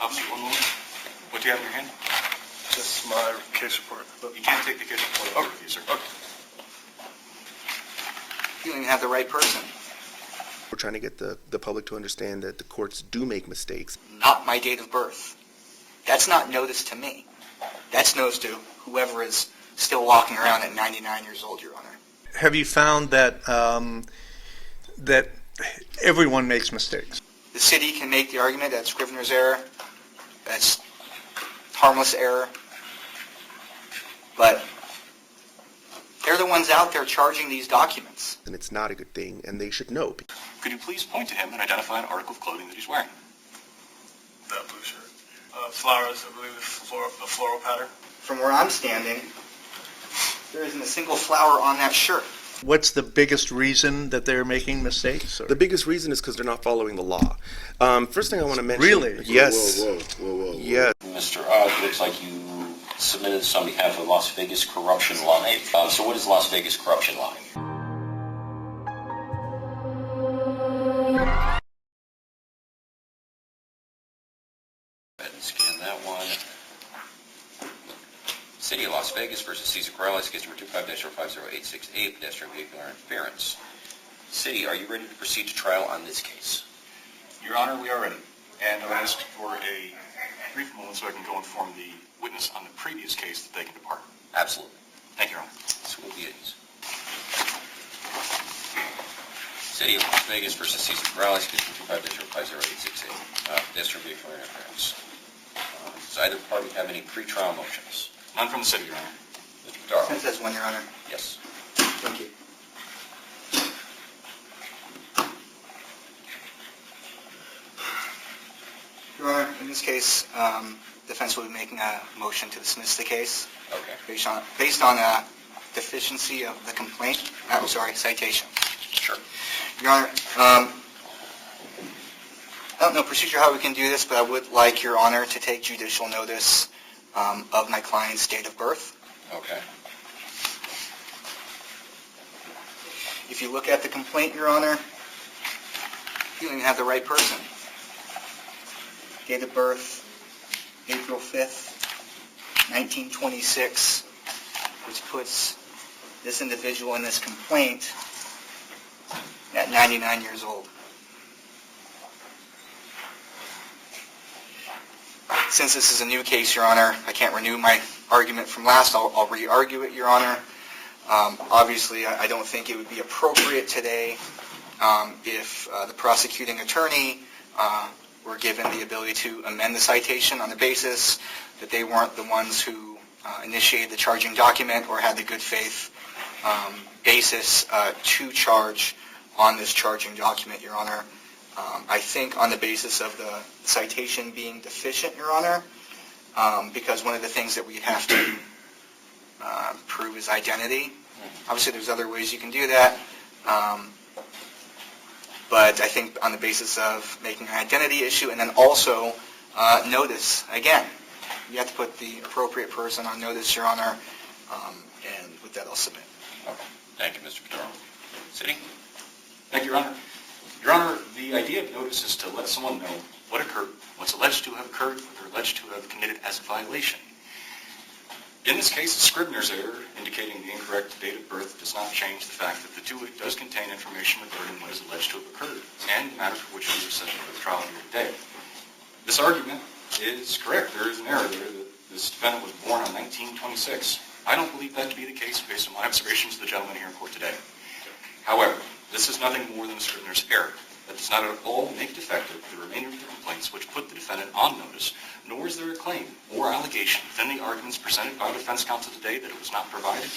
Officer, one moment. What do you have in your hand? Just my case report. You can't take the case report over with you, sir. Okay. You don't even have the right person. We're trying to get the public to understand that the courts do make mistakes. Not my date of birth. That's not notice to me. That's notice to whoever is still walking around at 99 years old, Your Honor. Have you found that that everyone makes mistakes? The city can make the argument that Scrivener's error, that's harmless error, but they're the ones out there charging these documents. And it's not a good thing, and they should know. Could you please point to him and identify an article of clothing that he's wearing? That blue shirt. Flowers, I believe it's a floral pattern. From where I'm standing, there isn't a single flower on that shirt. What's the biggest reason that they're making mistakes? Or? The biggest reason is because they're not following the law. First thing I want to mention... Really? Yes. Whoa. Yes. Mr. Odd, it looks like you submitted this on behalf of Las Vegas Corruption Live. So what is Las Vegas Corruption Live? Go ahead and scan that one. City of Las Vegas versus Cesar Corrales, case number 25-050868, pedestrian vehicular interference. City, are you ready to proceed to trial on this case? Your Honor, we are ready. And I would ask for a brief moment so I can go inform the witness on the previous case that they can depart. Absolutely. Thank you, Your Honor. This will be it. City of Las Vegas versus Cesar Corrales, case number 25-050868, pedestrian vehicular interference. Does either party have any pre-trial motions? None from the city, Your Honor. Mr. Darrell? Since that's one, Your Honor. Yes. Thank you. Your Honor, in this case, defense will be making a motion to dismiss the case Okay. based on a deficiency of the complaint. Citation. Sure. Your Honor, I don't know procedure how we can do this, but I would like Your Honor to take judicial notice of my client's date of birth. Okay. If you look at the complaint, Your Honor, you don't even have the right person. Date of birth, April 5th, 1926, which puts this individual in this complaint at 99 years old. Since this is a new case, Your Honor, I can't renew my argument from last. I'll re-argue it, Your Honor. Obviously, I don't think it would be appropriate today if the prosecuting attorney were given the ability to amend the citation on the basis that they weren't the ones who initiated the charging document or had the good faith basis to charge on this charging document, Your Honor. I think on the basis of the citation being deficient, Your Honor, because one of the things that we'd have to prove is identity. Obviously, there's other ways you can do that, but I think on the basis of making an identity issue and then also notice, again, you have to put the appropriate person on notice, Your Honor, and with that I'll submit. Okay. Thank you, Mr. Fedoro. City? Thank you, Your Honor. Your Honor, the idea of notice is to let someone know what occurred, what's alleged to have occurred, what they're alleged to have committed as a violation. In this case, the Scrivener's error indicating the incorrect date of birth does not change the fact that the TUIT does contain information regarding what is alleged to have occurred and the matter for which we are set for the trial here today. This argument is correct. There is an error there that this defendant was born on 1926. I don't believe that to be the case based on my observations of the gentleman here in court today. However, this is nothing more than a Scrivener's error. That does not at all make defective the remainder of the complaints which put the defendant on notice, nor is there a claim or allegation within the arguments presented by the defense counsel today that it was not provided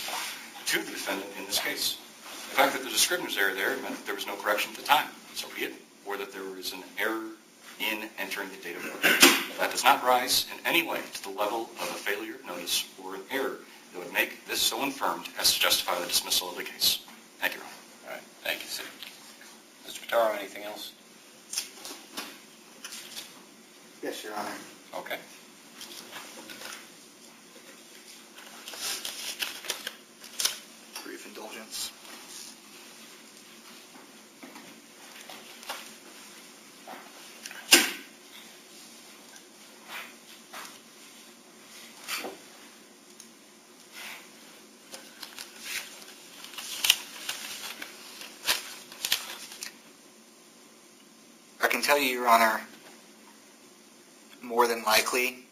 to the defendant in this case. The fact that there's a Scrivener's error there meant that there was no correction at the time, so be it, or that there was an error in entering the date of birth. That does not rise in any way to the level of a failure of notice or an error that would make this so infirmed as to justify the dismissal of the case. Thank you, Your Honor. All right. Thank you, sir. Mr. Fedoro, anything else? Yes, Your Honor. Okay. Brief indulgence. tell you, Your Honor, more than likely,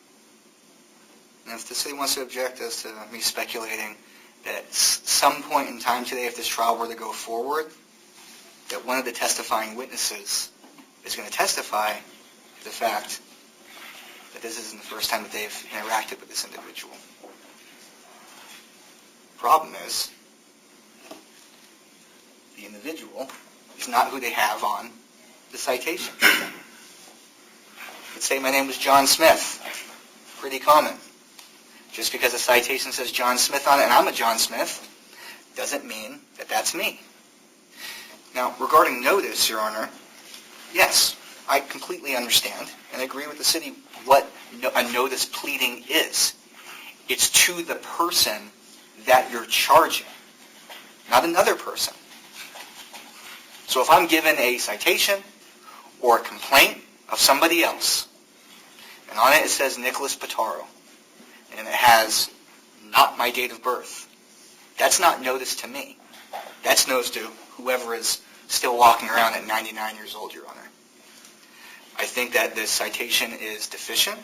and if the city wants to object as to me speculating, that at some point in time today, if this trial were to go forward, that one of the testifying witnesses is going to testify to the fact that this isn't the first time that they've interacted with this individual. Problem is, the individual is not who they have on the citation. Let's say my name was John Smith. Pretty common. Just because a citation says John Smith on it and I'm a John Smith, doesn't mean that that's me. Now, regarding notice, Your Honor, yes, I completely understand and agree with the city what a notice pleading is. It's to the person that you're charging, not another person. So if I'm given a citation or a complaint of somebody else, and on it says Nicholas Pitaro, and it has not my date of birth, that's not notice to me. That's notice to whoever is still walking around at 99 years old, Your Honor. I think that this citation is deficient.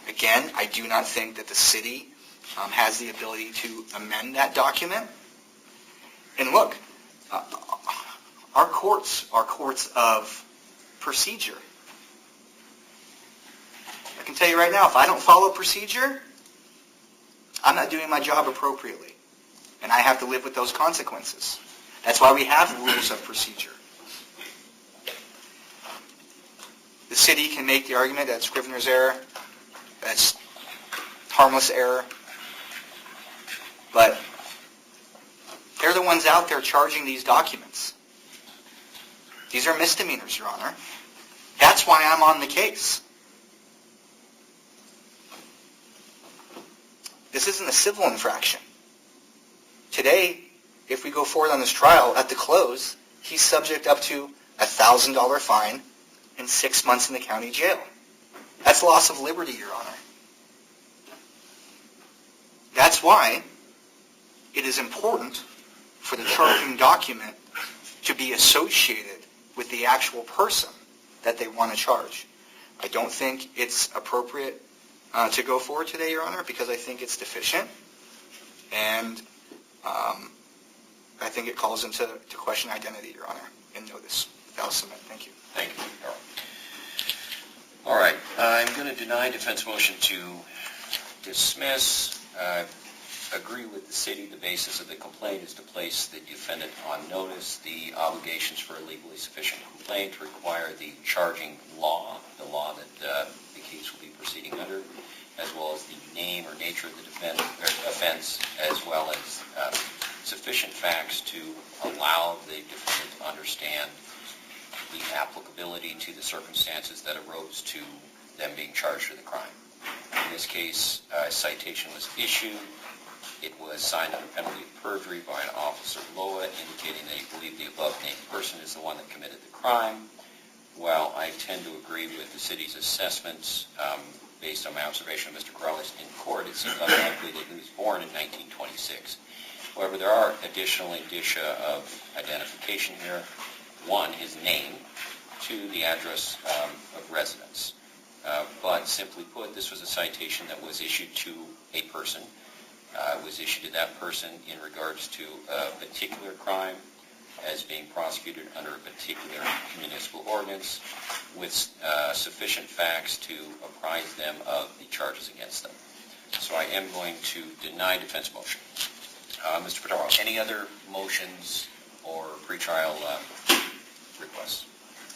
Again, I do not think that the city has the ability to amend that document. And look, our courts are courts of procedure. I can tell you right now, if I don't follow procedure, I'm not doing my job appropriately. And I have to live with those consequences. That's why we have rules of procedure. The city can make the argument that Scrivener's error, that's harmless error, but they're the ones out there charging these documents. These are misdemeanors, Your Honor. That's why I'm on the case. This isn't a civil infraction. Today, if we go forward on this trial, at the close, he's subject up to a $1,000 fine and 6 months in the county jail. That's loss of liberty, Your Honor. That's why it is important for the charging document to be associated with the actual person that they want to charge. I don't think it's appropriate to go forward today, Your Honor, because I think it's deficient, and I think it calls into question identity, Your Honor, in notice. I'll submit. Thank you. Thank you, Harold. All right, I'm going to deny defense motion to dismiss. Agree with the city. The basis of the complaint is to place the defendant on notice. The obligations for a legally sufficient complaint require the charging law, the law that the case will be proceeding under, as well as the name or nature of the offense, as well as sufficient facts to allow the defendant to understand the applicability to the circumstances that arose to them being charged with a crime. In this case, a citation was issued. It was signed under penalty of perjury by an Officer Loa, indicating that he believed the above-named person is the one that committed the crime. While I tend to agree with the city's assessments, based on my observation of Mr. Corrales in court, it seems unlikely that he was born in 1926. However, there are additional indicia of identification here. One, his name. Two, the address of residence. But simply put, this was a citation that was issued to a person. It was issued to that person in regards to a particular crime as being prosecuted under a particular municipal ordinance with sufficient facts to apprise them of the charges against them. So I am going to deny defense motion. Mr. Pitaro, any other motions or pretrial requests?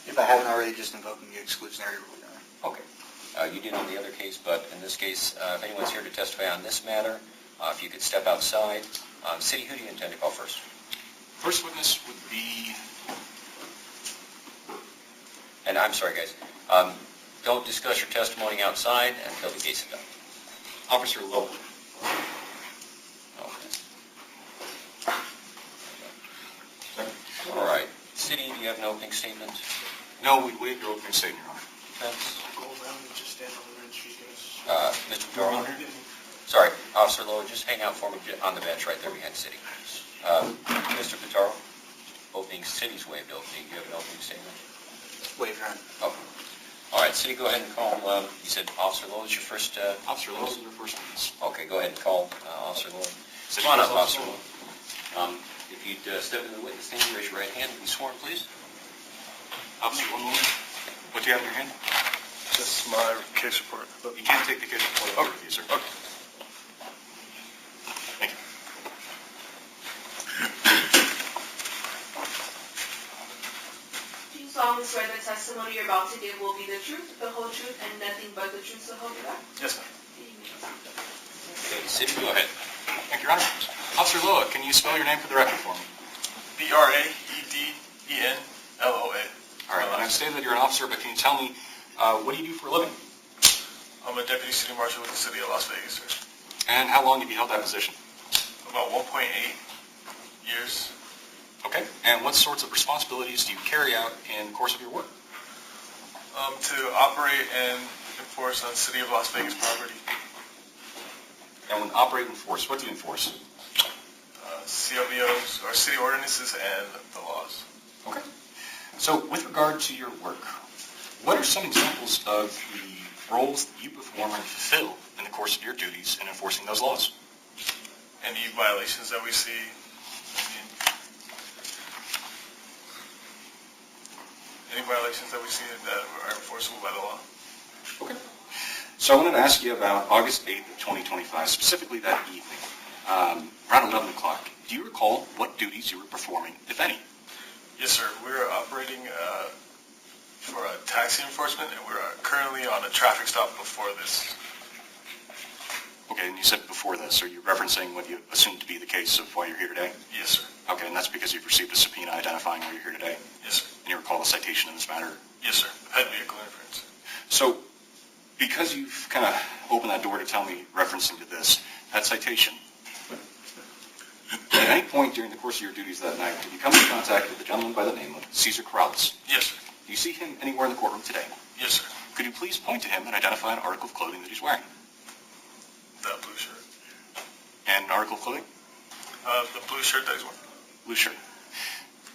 If I haven't already, just invoking the exclusionary rule, Your Honor. Okay. You did on the other case, but in this case, if anyone's here to testify on this matter, if you could step outside. City, who do you intend to call first? First witness would be... And I'm sorry, guys. Don't discuss your testimony outside until the case is done. Officer Lowe. All right. City, do you have an opening statement? No, we waived your opening statement, Your Honor. Defense? Go around and just stand on the bench, you guys. Mr. Pitaro? Sorry, Officer Lowe, just hang out for me on the bench right there behind the city. Mr. Pitaro, city's waived opening. Do you have an opening statement? Waive, Your Honor. Oh. All right, City, go ahead and call, you said Officer Lowe is your first, Officer Lowe is your first witness. okay, go ahead and call Officer Lowe. City Come on up, Officer Officer Lowe. If you'd step into the witness stand, raise your right hand and be sworn, please. Officer, one moment. What do you have in your hand? Just my case report. You can't take the case report over with you, sir. Okay. Thank you. Do you solemnly swear the testimony you're about to give will be the truth, the whole truth, and nothing but the truth, so help you God? Yes, ma'am. Okay, City, go ahead. Thank you, Your Honor. Officer Lowe, can you spell your name for the record for me? Braedenloa. All right, and I understand that you're an officer, but can you tell me, what do you do for a living? I'm a deputy city marshal with the city of Las Vegas, sir. And how long have you held that position? About 1.8 years. Okay. And what sorts of responsibilities do you carry out in the course of your work? To operate and enforce on city of Las Vegas property. And when operate and enforce, what do you enforce? CLVOs, or city ordinances, and the laws. Okay. So with regard to your work, what are some examples of the roles that you perform and fulfill in the course of your duties in enforcing those laws? Any violations that we see. Any violations that we see that are enforceable by the law. Okay. So I wanted to ask you about August 8th of 2025, specifically that evening, around 11 o'clock. Do you recall what duties you were performing, if any? Yes, sir. We are operating for a taxi enforcement, and we're currently on a traffic stop before this. Okay, and you said before this. Are you referencing what you assume to be the case of why you're here today? Yes, sir. Okay, and that's because you've received a subpoena identifying why you're here today? Yes, sir. And you recall the citation in this matter? Yes, sir. Head vehicle interference. So, because you've kind of opened that door to tell me, referencing to this, that citation, at any point during the course of your duties that night, did you come into contact with a gentleman by the name of Cesar Corrales? Yes, sir. Do you see him anywhere in the courtroom today? Yes, sir. Could you please point to him and identify an article of clothing that he's wearing? The blue shirt. And an article of clothing? The blue shirt that he's wearing. Blue shirt.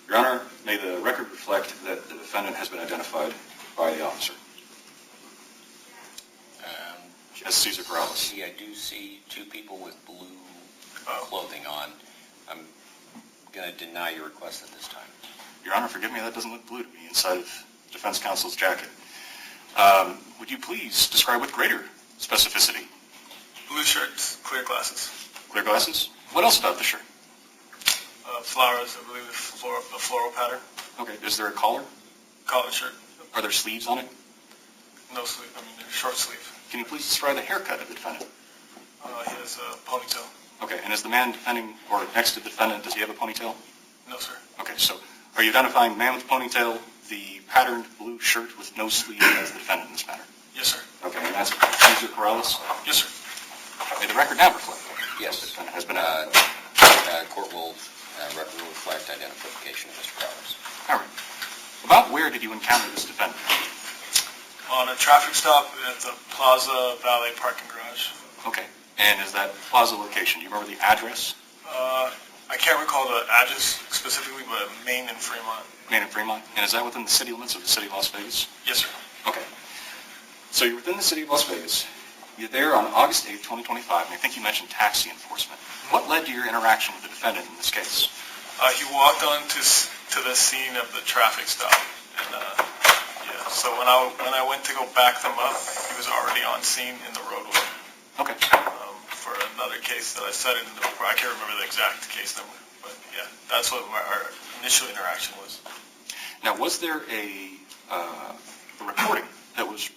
Your Honor, may the record reflect that the defendant has been identified by the officer as Cesar Corrales. See, I do see two people with blue clothing on. I'm going to deny your request at this time. Your Honor, forgive me, that doesn't look blue to me inside of defense counsel's jacket. Would you please describe with greater specificity? Blue shirts, clear glasses. Clear glasses? What else about the shirt? Flowers, I believe, a floral pattern. Okay, is there a collar? Collared shirt. Are there sleeves on it? No sleeve. Short sleeve. Can you please describe the haircut of the defendant? He has a ponytail. Okay, and is the man defending, or next to the defendant, does he have a ponytail? No, sir. Okay, so are you identifying the man with the ponytail, the patterned blue shirt with no sleeve as the defendant in this matter? Yes, sir. Okay, and that's Cesar Corrales? Yes, sir. May the record now reflect? Yes. The defendant has been Court will record will reflect identification of Mr. Crowers. All right. About where did you encounter this defendant? On a traffic stop at the Plaza Valet Parking Garage. Okay, and is that plaza location, do you remember the address? I can't recall the address specifically, but Main and Fremont. Main and Fremont? And is that within the city limits of the city of Las Vegas? Yes, sir. Okay. So you're within the city of Las Vegas. You're there on August 8th, 2025, and I think you mentioned taxi enforcement. What led to your interaction with the defendant in this case? He walked on to the scene of the traffic stop, and so when I went to go back them up, he was already on scene in the roadway. Okay. For another case that I cited in the report. I can't remember the exact case number, but yeah, that's what our initial interaction was. Now, was there a recording that was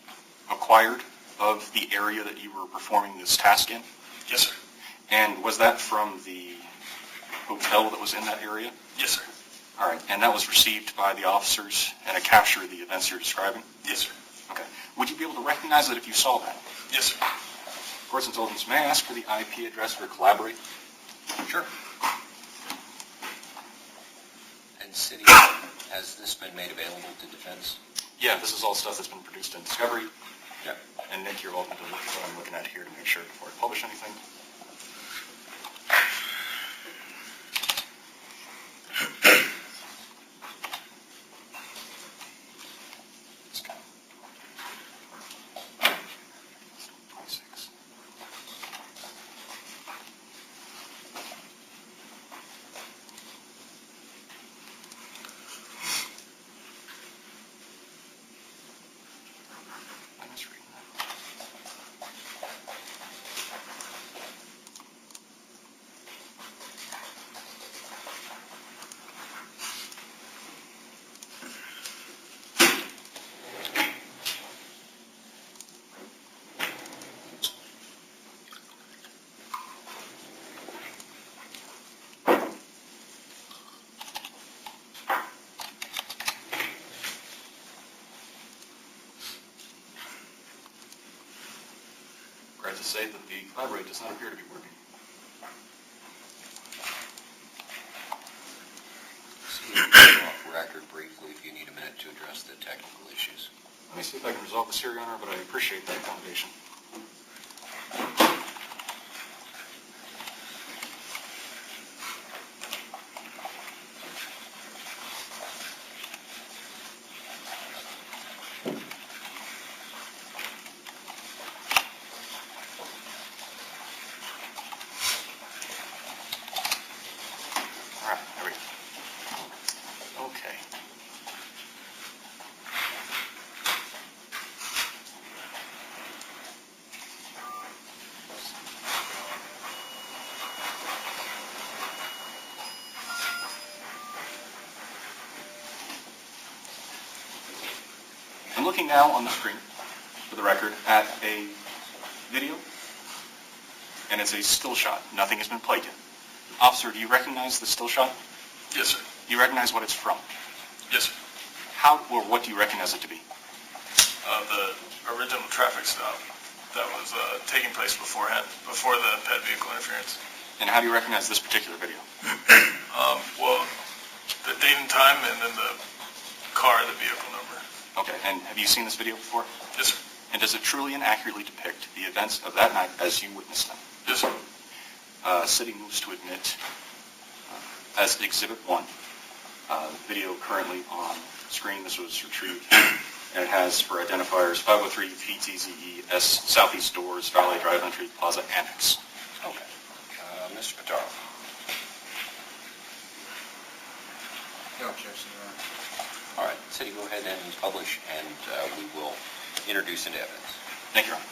acquired of the area that you were performing this task in? Yes, sir. And was that from the hotel that was in that area? Yes, sir. All right, and that was received by the officers and a capture of the events you're describing? Yes, sir. Okay. Would you be able to recognize it if you saw that? Yes, sir. Court's indulgence, may I ask for the IP address for Collaborate? Sure. And City, has this been made available to defense? Yeah, this is all stuff that's been produced in Discovery. Yeah. And Nick, you're welcome to look at what I'm looking at here to make sure before I publish anything. Regret to say that the collaborate does not appear to be working. See, off record briefly if you need a minute to address the technical issues. Let me see if I can resolve this here, Your Honor, but I appreciate that accommodation. All right, there we go. Okay. I'm looking now on the screen, for the record, at a video, and it's a still shot. Nothing has been played yet. Officer, do you recognize the still shot? Yes, sir. Do you recognize what it's from? Yes, sir. How or what do you recognize it to be? The original traffic stop that was taking place beforehand, before the pet vehicle interference. And how do you recognize this particular video? Well, the date and time, and then the car, the vehicle number. Okay, and have you seen this video before? Yes, sir. And does it truly and accurately depict the events of that night as you witnessed them? Yes, sir. City moves to admit as Exhibit 1, video currently on screen. This was retrieved, and it has for identifiers 503 PTZE S Southeast Doors, Valley Drive Entry Plaza Annex. Okay. Mr. Pitaro. No objection, Your Honor. All right, City, go ahead and publish, and we will introduce into evidence. Thank you, Your Honor.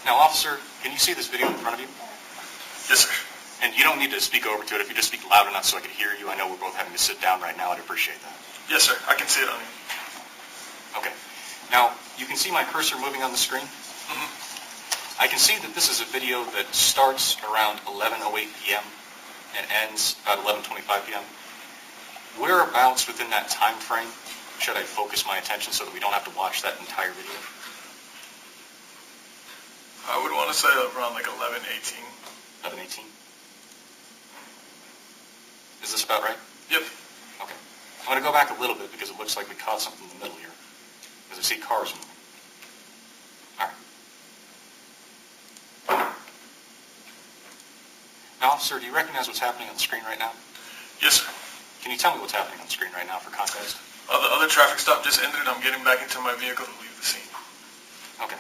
Now, officer, can you see this video in front of you? Yes, sir. And you don't need to speak over to it. If you just speak loud enough so I can hear you. I know we're both having to sit down right now. I'd appreciate that. Yes, sir. I can see it on you. Okay. Now, you can see my cursor moving on the screen. Mm-hmm. I can see that this is a video that starts around 11:08 p.m. and ends about 11:25 p.m. Whereabouts within that time frame should I focus my attention so that we don't have to watch that entire video? I would want to say around like 11:18. 11:18? Is this about right? Yep. Okay. I'm going to go back a little bit because it looks like we caught something in the middle here. Because I see cars moving. All right. Now, officer, do you recognize what's happening on the screen right now? Yes, sir. Can you tell me what's happening on the screen right now for context? The other traffic stop just ended. I'm getting back into my vehicle to leave the scene. Okay.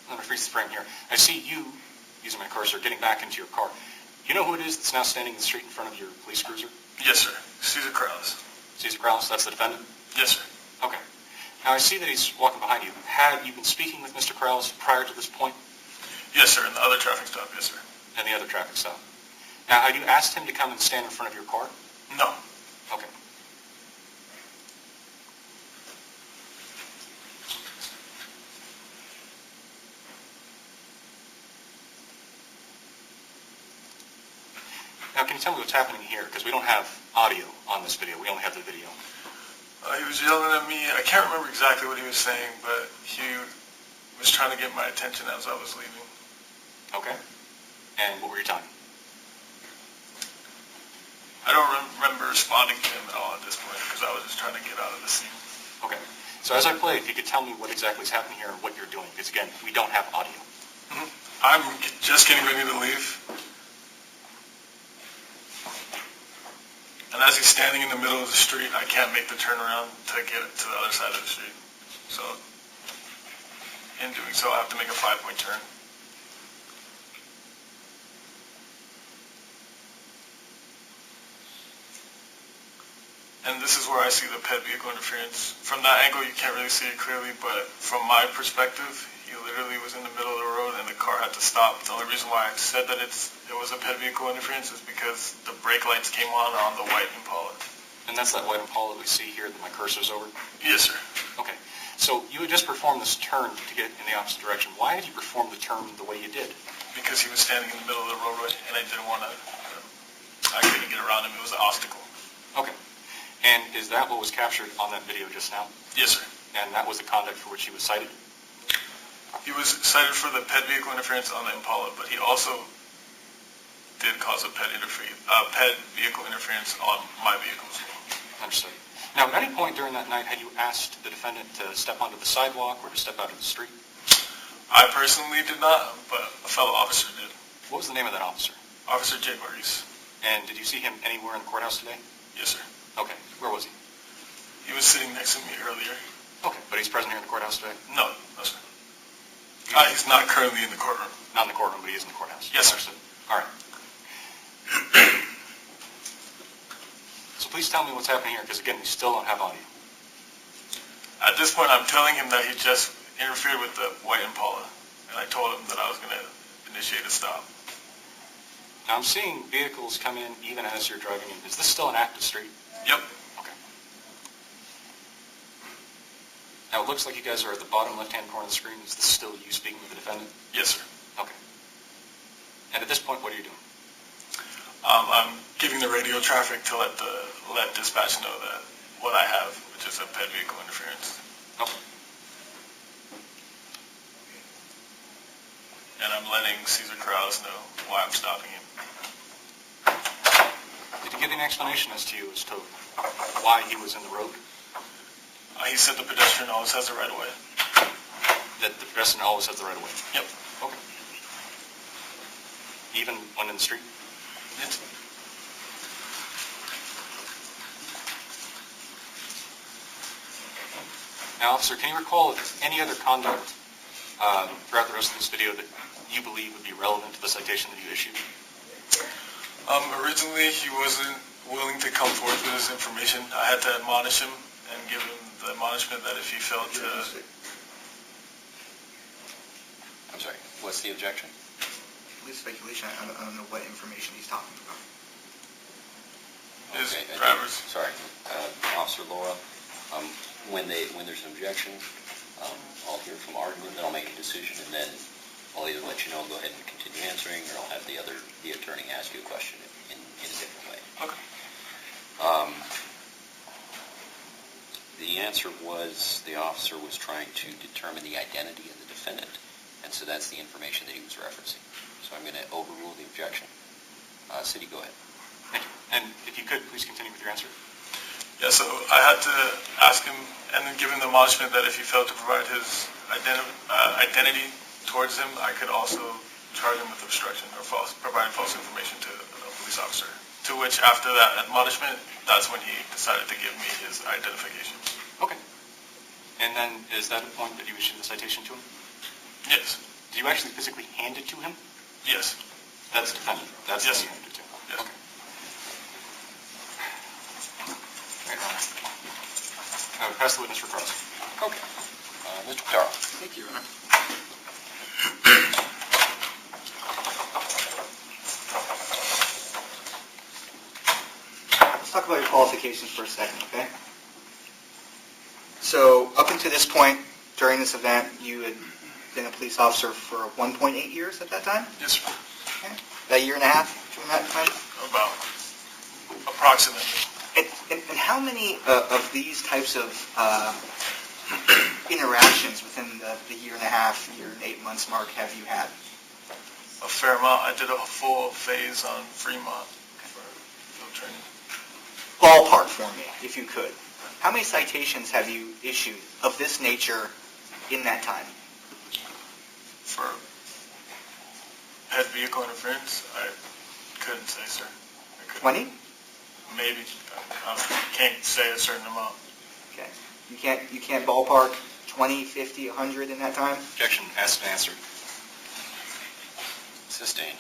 I'm going to freeze the frame here. I see you, using my cursor, getting back into your car. You know who it is that's now standing in the street in front of your police cruiser? Yes, sir. Caesar Corrales. Caesar Corrales, that's the defendant? Yes, sir. Okay. Now, I see that he's walking behind you. Had you been speaking with Mr. Corrales prior to this point? Yes, sir. And the other traffic stop. Yes, sir. And the other traffic stop. Now, had you asked him to come and stand in front of your car? No. Okay. Now, can you tell me what's happening here? Because we don't have audio on this video. We only have the video. He was yelling at me. I can't remember exactly what he was saying, but he was trying to get my attention as I was leaving. Okay. And what were you telling him? I don't remember responding to him at all at this point because I was just trying to get out of the scene. Okay. So as I play, if you could tell me what exactly is happening here and what you're doing, because again, we don't have audio. Mm-hmm. I'm just getting ready to leave. And as he's standing in the middle of the street, I can't make the turnaround to get to the other side of the street. So in doing so, I have to make a 5-point turn. And this is where I see the pet vehicle interference. From that angle, you can't really see it clearly, but from my perspective, he literally was in the middle of the road and the car had to stop. The only reason why I said that it was a pet vehicle interference is because the brake lights came on the white Impala. And that's that white Impala that we see here that my cursor's over? Yes, sir. Okay. So you had just performed this turn to get in the opposite direction. Why did you perform the turn the way you did? Because he was standing in the middle of the roadway and I didn't want to I couldn't get around him. It was an obstacle. Okay. And is that what was captured on that video just now? Yes, sir. And that was the conduct for which he was cited? He was cited for the pet vehicle interference on the Impala, but he also did cause a pet vehicle interference on my vehicle as well. Understood. Now, at any point during that night, had you asked the defendant to step onto the sidewalk or to step out of the street? I personally did not, but a fellow officer did. What was the name of that officer? Officer J. Maurice. And did you see him anywhere in the courthouse today? Yes, sir. Okay. Where was he? He was sitting next to me earlier. Okay. But he's present here in the courthouse today? No, sir. He's not currently in the courtroom. Not in the courtroom, but he is in the courthouse? Yes, sir. Understood. All right. So please tell me what's happening here, because again, we still don't have audio. At this point, I'm telling him that he just interfered with the white Impala, and I told him that I was going to initiate a stop. Now, I'm seeing vehicles come in even as you're driving in. Is this still an active street? Yep. Okay. Now, it looks like you guys are at the bottom left-hand corner of the screen. Is this still you speaking with the defendant? Yes, sir. Okay. And at this point, what are you doing? I'm giving the radio traffic to let dispatch know that what I have, which is a pet vehicle interference. Okay. And I'm letting Cesar Corrales know why I'm stopping him. Did he give any explanation as to why he was in the road? He said the pedestrian always has the right of way. That the pedestrian always has the right of way? Yep. Okay. Even when in the street? Yes. Now, officer, can you recall any other conduct throughout the rest of this video that you believe would be relevant to the citation that you issued? Originally, he wasn't willing to come forward with his information. I had to admonish him and give him the admonishment that if he failed to... I'm sorry, what's the objection? Loose speculation, I don't know what information he's talking about. His Okay, driver's... Sorry, Officer Laura, when there's an objection, I'll hear from argument, then I'll make a decision, and then I'll either let you know, go ahead and continue answering, or I'll have the attorney ask you a question in a different way. Okay. The answer was the officer was trying to determine the identity of the defendant, and so that's the information that he was referencing. So I'm going to overrule the objection. City, go ahead. Thank you. And if you could, please continue with your answer. Yeah, so I had to ask him and then give him the admonishment that if he failed to provide his identity towards him, I could also charge him with obstruction or providing false information to a police officer. To which, after that admonishment, that's when he decided to give me his identification. Okay. And then is that the point that you issued the citation to him? Yes. Do you actually physically hand it to him? Yes. That's the defendant. That's Yes. who you handed it to. Yes. Okay. Right, I would pass the witness for cross. Okay. Mr. Picaro. Thank you, Your Honor. Let's talk about your qualifications for a second, okay? So, up until this point, during this event, you had been a police officer for 1.8 years at that time? Yes, sir. Okay. About a year and a half during that time? About approximately. And how many of these types of interactions within the year and a half, year and 8 months mark have you had? A fair amount. I did a full phase on Fremont for field training. Ballpark for me, if you could. How many citations have you issued of this nature in that time? For pet vehicle interference, I couldn't say, sir. I couldn't. 20? Maybe. I can't say a certain amount. Okay. You can't ballpark 20, 50, 100 in that time? Objection. Asked and answered. Sustained.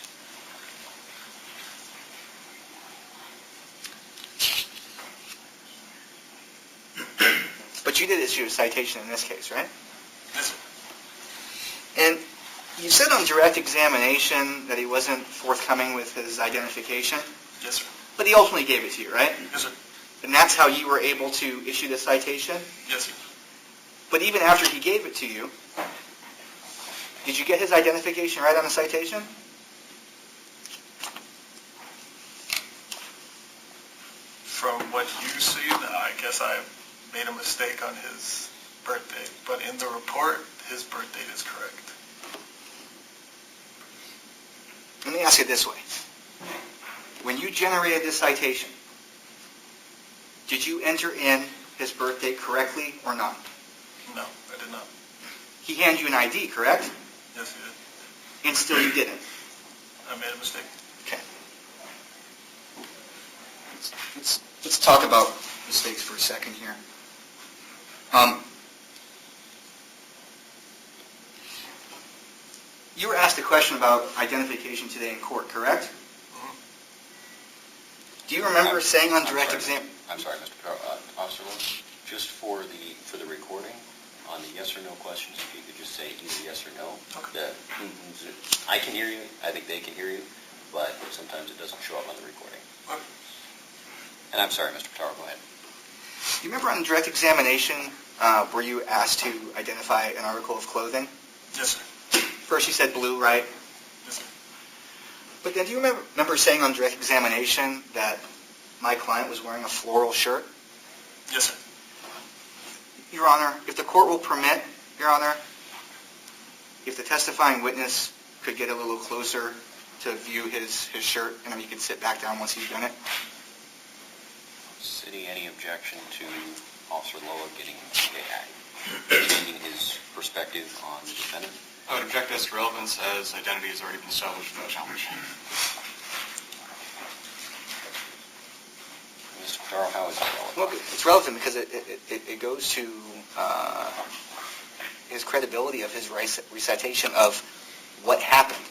But you did issue a citation in this case, right? Yes, sir. And you said on direct examination that he wasn't forthcoming with his identification, Yes, sir. but he ultimately gave it to you, right? Yes, sir. And that's how you were able to issue the citation? Yes, sir. But even after he gave it to you, did you get his identification right on the citation? From what you see, I guess I made a mistake on his birthday, but in the report, his birth date is correct. Let me ask it this way. When you generated this citation, did you enter in his birth date correctly or not? No, I did not. He handed you an ID, correct? Yes, he did. And still you didn't. I made a mistake. Okay. Let's talk about mistakes for a second here. You were asked a question about identification today in court, correct? Mhm. Do you remember saying on direct I'm sorry. exam? I'm sorry, Mr. Officer Lewis, just for the recording, on the yes or no questions, if you could just say either yes or no. Okay. I can hear you, I think they can hear you, but sometimes it doesn't show up on the recording. Okay. And I'm sorry, Mr. Pataro, go ahead. Do you remember on direct examination, were you asked to identify an article of clothing? Yes, sir. First you said blue, right? Yes, sir. But then do you remember saying on direct examination that my client was wearing a floral shirt? Yes, sir. Your Honor, if the court will permit, Your Honor, if the testifying witness could get a little closer to view his shirt, and then he could sit back down once he's done it. City, any objection to Officer Loa giving his perspective on the defendant? I would object as to relevance, as identity has already been established without challenge. Mr. Pataro, how is it relevant? Well, it's relevant because it goes to his credibility of his recitation of what happened.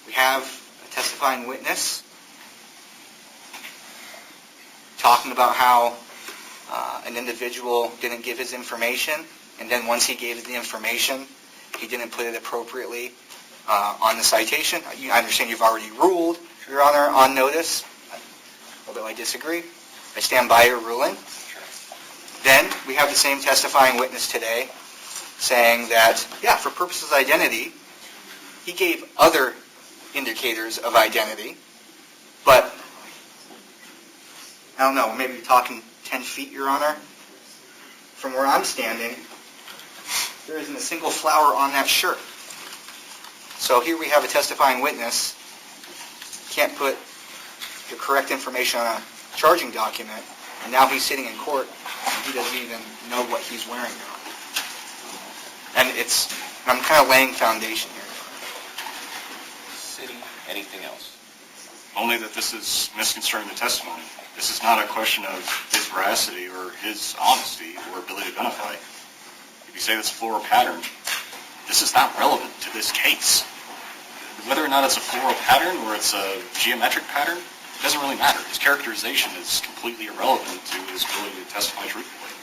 We have a testifying witness talking about how an individual didn't give his information, and then once he gave the information, he didn't put it appropriately on the citation. I understand you've already ruled, Your Honor, on notice, although I disagree. I stand by your ruling. Sure. Then we have the same testifying witness today saying that, yeah, for purposes of identity, he gave other indicators of identity, but I don't know, maybe you're talking 10 feet, Your Honor. From where I'm standing, there isn't a single flower on that shirt. So here we have a testifying witness, can't put the correct information on a charging document, and now he's sitting in court, and he doesn't even know what he's wearing, Your Honor. And I'm kind of laying foundation here. City, anything else? Only that this is misconstruing the testimony. This is not a question of his veracity or his honesty or ability to identify. If you say it's a floral pattern, this is not relevant to this case. Whether or not it's a floral pattern or it's a geometric pattern, it doesn't really matter. His characterization is completely irrelevant to his ability to testify truthfully.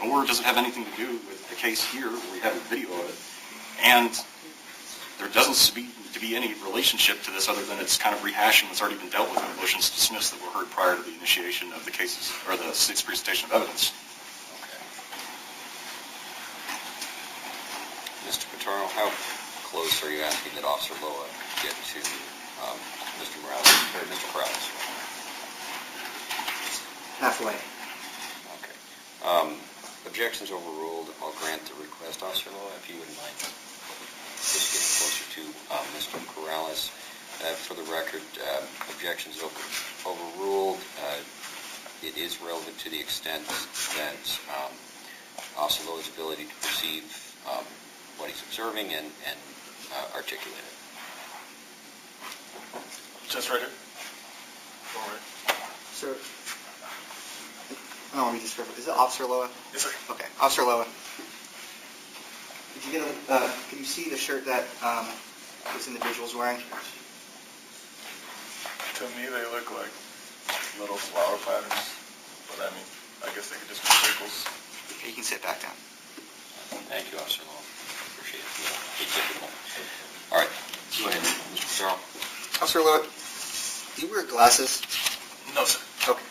Nor does it have anything to do with the case here where we have a video of it. And there doesn't seem to be any relationship to this other than it's kind of rehashing what's already been dealt with in the motions to dismiss that were heard prior to the initiation of the cases, or the state's presentation of evidence. Okay. Mr. Pataro, how close are you asking that Officer Loa get to Mr. Morales, or Mr. Corrales? Halfway. Okay. Objections overruled. I'll grant the request. Officer Loa, if you wouldn't mind just getting closer to Mr. Corrales. For the record, objections overruled. It is relevant to the extent that Officer Loa's ability to perceive what he's observing and articulate it. Just right here. All right. Sir, let me just verify. Is it Officer Loa? Yes, sir. Okay, Officer Loa. Did you get can you see the shirt that this individual's wearing? To me, they look like little flower patterns, but I mean, I guess they could just be circles. Okay, you can sit back down. Thank you, Officer Loa. Appreciate it. All right. Go ahead, Mr. Pataro. Officer Loa, do you wear glasses? No, sir. Okay.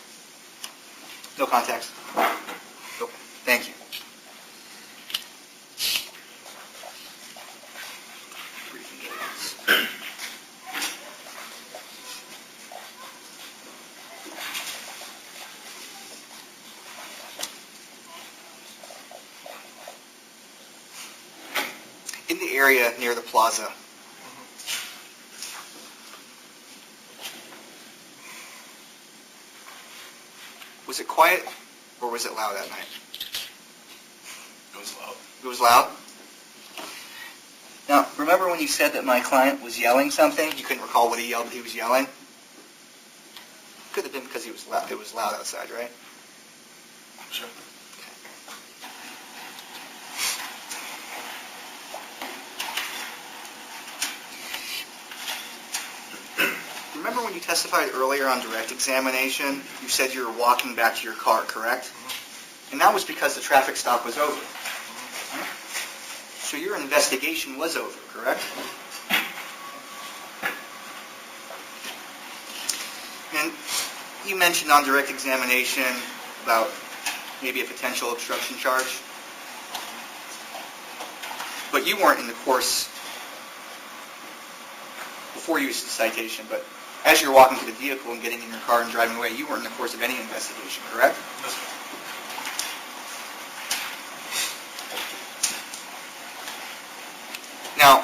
No contacts? Okay, thank you. in the area near the plaza. Was it quiet or was it loud that night? It was loud. It was loud? Now, remember when you said that my client was yelling something? You couldn't recall what he yelled, he was yelling? Could have been because it was loud outside, right? Sure. Remember when you testified earlier on direct examination, you said you were walking back to your car, correct? And that was because the traffic stop was over. So your investigation was over, correct? And you mentioned on direct examination about maybe a potential obstruction charge. But you weren't in the course before you used the citation, but as you're walking to the vehicle and getting in your car and driving away, you weren't in the course of any investigation, correct? Yes, sir. Now,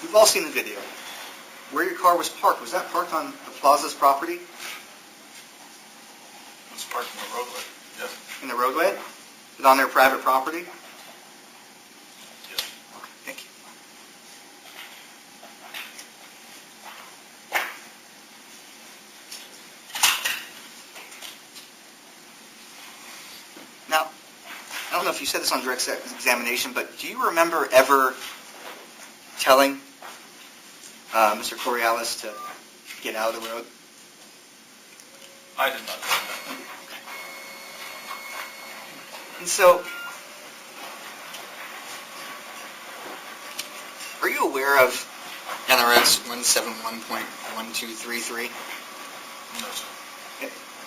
we've all seen the video. Where your car was parked, was that parked on the plaza's property? It was parked in the roadway. Yes. In the roadway? Is it on their private property? Yes. Okay, thank you. Now, I don't know if you said this on direct examination, but do you remember ever telling Mr. Coriolis to get out of the road? I did not do that. And so, are you aware of NRS 171.1233? No, sir.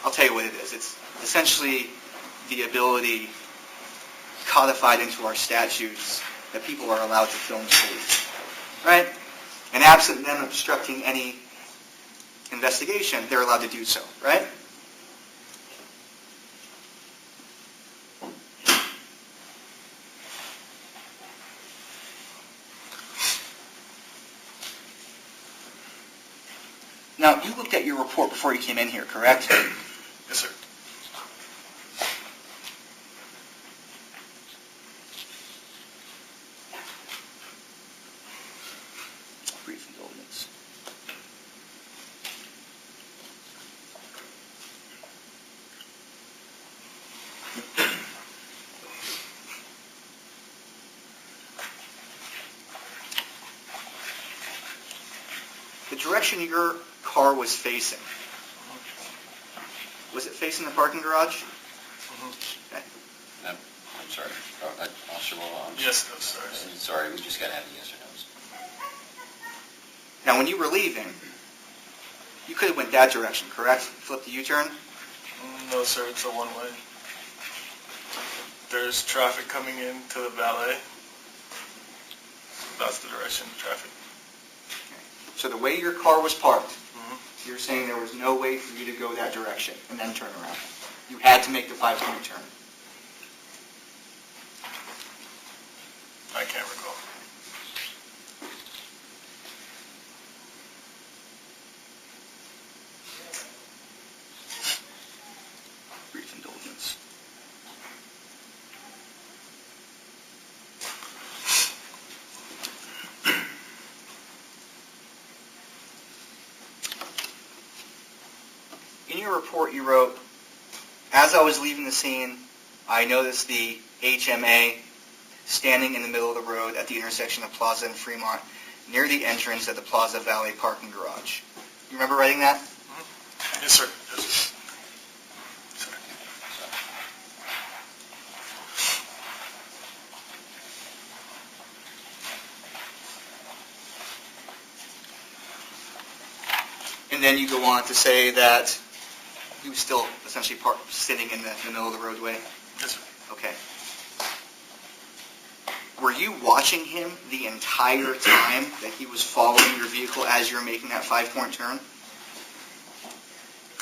I'll tell you what it is. It's essentially the ability codified into our statutes that people are allowed to film police, right? And absent them obstructing any investigation, they're allowed to do so, right? Now, you looked at your report before you came in here, correct? Yes, sir. Brief indulgence. The direction your car was facing, was it facing the parking garage? Okay. No, I'm sorry. Officer Willow, Yes, no, sir. sorry, we just got to have the yes or no's. Now, when you were leaving, you could have went that direction, correct? Flipped the U-turn? No, sir. It's a one-way. There's traffic coming in to the valet. That's the direction of traffic. So the way your car was parked, Mhm. you're saying there was no way for you to go that direction and then turn around. You had to make the 5-point turn. I can't recall. Brief indulgence. In your report, you wrote, as I was leaving the scene, I noticed the HMA standing in the middle of the road at the intersection of Plaza and Fremont, near the entrance of the Plaza Valley parking garage. You remember writing that? Yes, sir. Yes, sir. Sorry. And then you go on to say that he was still essentially sitting in the middle of the roadway? Yes, sir. Okay. Were you watching him the entire time that he was following your vehicle as you were making that 5-point turn?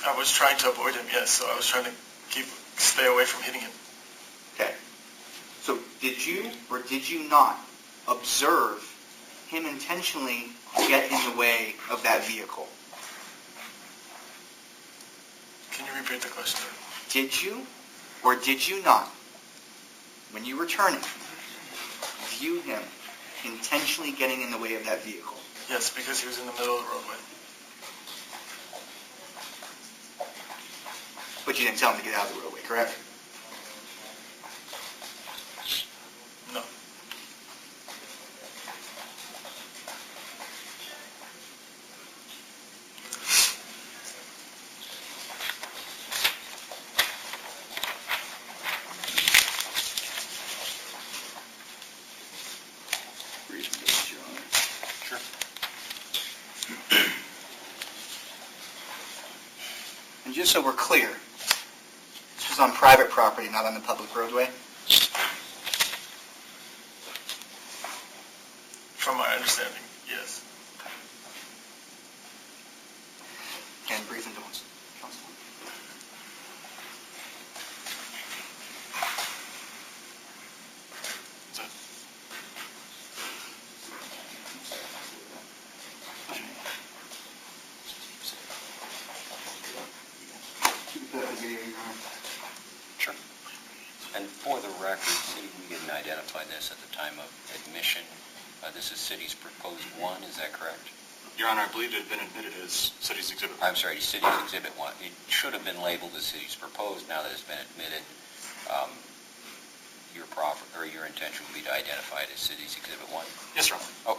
I was trying to avoid him, yes, so I was trying to stay away from hitting him. Okay. So did you or did you not observe him intentionally get in the way of that vehicle? Can you repeat the question? Did you or did you not, when you were turning, view him intentionally getting in the way of that vehicle? Yes, because he was in the middle of the roadway. But you didn't tell him to get out of the roadway, correct? No. Sure. And just so we're clear, this was on private property, not on the public roadway? From my understanding, yes. And brief indulgence, Counsel. Sure. And for the record, City, we didn't identify this at the time of admission. This is City's proposed 1, is that correct? Your Honor, I believe it had been admitted as City's Exhibit 1. I'm sorry, City's Exhibit 1. It should have been labeled as City's proposed. Now that it's been admitted, your intention would be to identify it as City's Exhibit 1? Yes, Your Honor. Oh.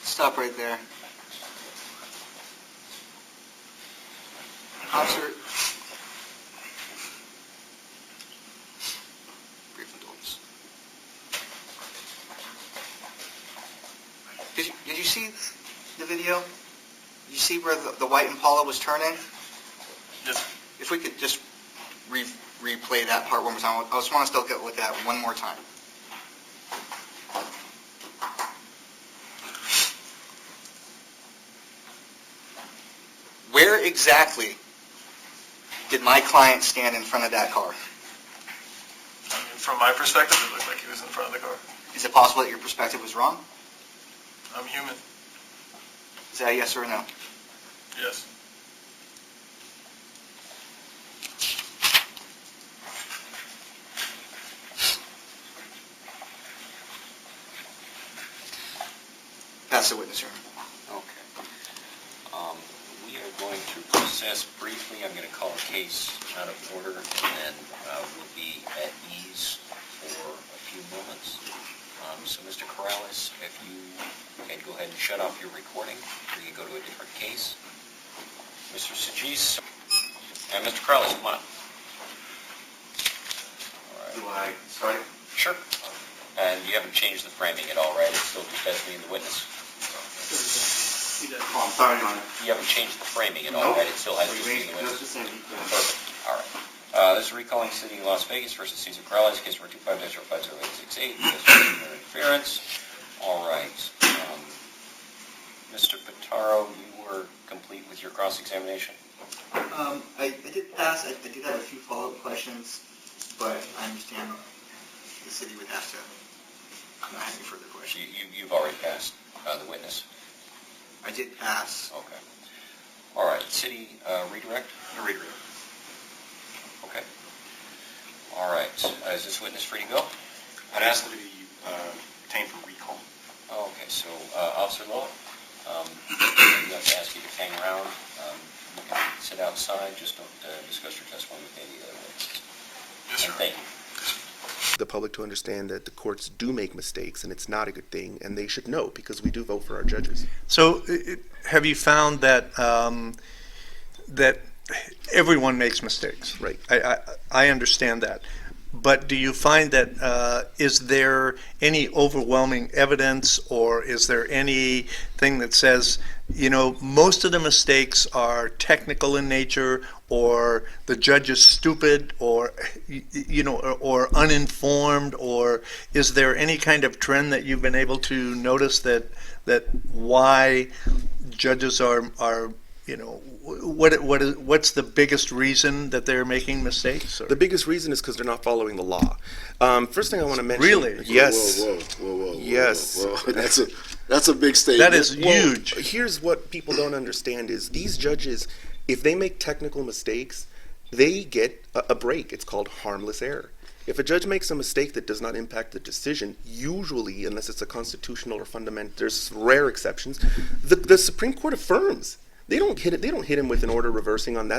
Stop right there. Officer. Brief indulgence. Did you see the video? Did you see where the white Impala was turning? Yes. If we could just replay that part one more time. I just want us to look at that one more time. Where exactly did my client stand in front of that car? I mean, from my perspective, it looked like he was in front of the car. Is it possible that your perspective was wrong? I'm human. Is that a yes or a no? Yes. Pass the witness, Your Honor. Okay. We are going to process briefly. I'm going to call a case out of order, and then we'll be at ease for a few moments. So, Mr. Corrales, if you can go ahead and shut off your recording, or you can go to a different case. Mr. Sagis, and Mr. Corrales, come on up. All right. Do I start? Sure. And you haven't changed the framing at all, right? It's still just as me and the witness. Oh, I'm sorry, Your Honor. You haven't changed the framing at all, right? It still has to be the witness. Perfect. All right. This is recalling City of Las Vegas versus Cesar Corrales, case number 25-050868, interference. All right. Mr. Pitaro, you were complete with your cross-examination? I did pass. I did have a few follow-up questions, but I understand the city would have to not have any further questions. You've already passed the witness? I did pass. Okay. All right. City redirect? A redirect. Okay. All right. Is this witness free to go? I'd ask that it be retained for recall. Okay. So, Officer Lowe, I'd like to ask you to hang around. You can sit outside. Just don't discuss your testimony with any other witnesses. Yes, sir. And thank you. The public to understand that the courts do make mistakes, and it's not a good thing, and they should know, because we do vote for our judges. So have you found that that everyone makes mistakes? Right. I understand that. But do you find that, is there any overwhelming evidence, or is there anything that says, most of the mistakes are technical in nature, or the judge is stupid, or, or uninformed, or is there any kind of trend that you've been able to notice that why judges are what's the biggest reason that they're making mistakes? Or? The biggest reason is because they're not following the law. First thing I want to mention. Really? Yes. Whoa. Yes. Whoa. That's a big statement. That is huge. Here's what people don't understand is these judges, if they make technical mistakes, they get a break. It's called harmless error. If a judge makes a mistake that does not impact the decision, usually, unless it's a constitutional or fundamental, there's rare exceptions, the Supreme Court affirms. They don't hit him with an order reversing on that.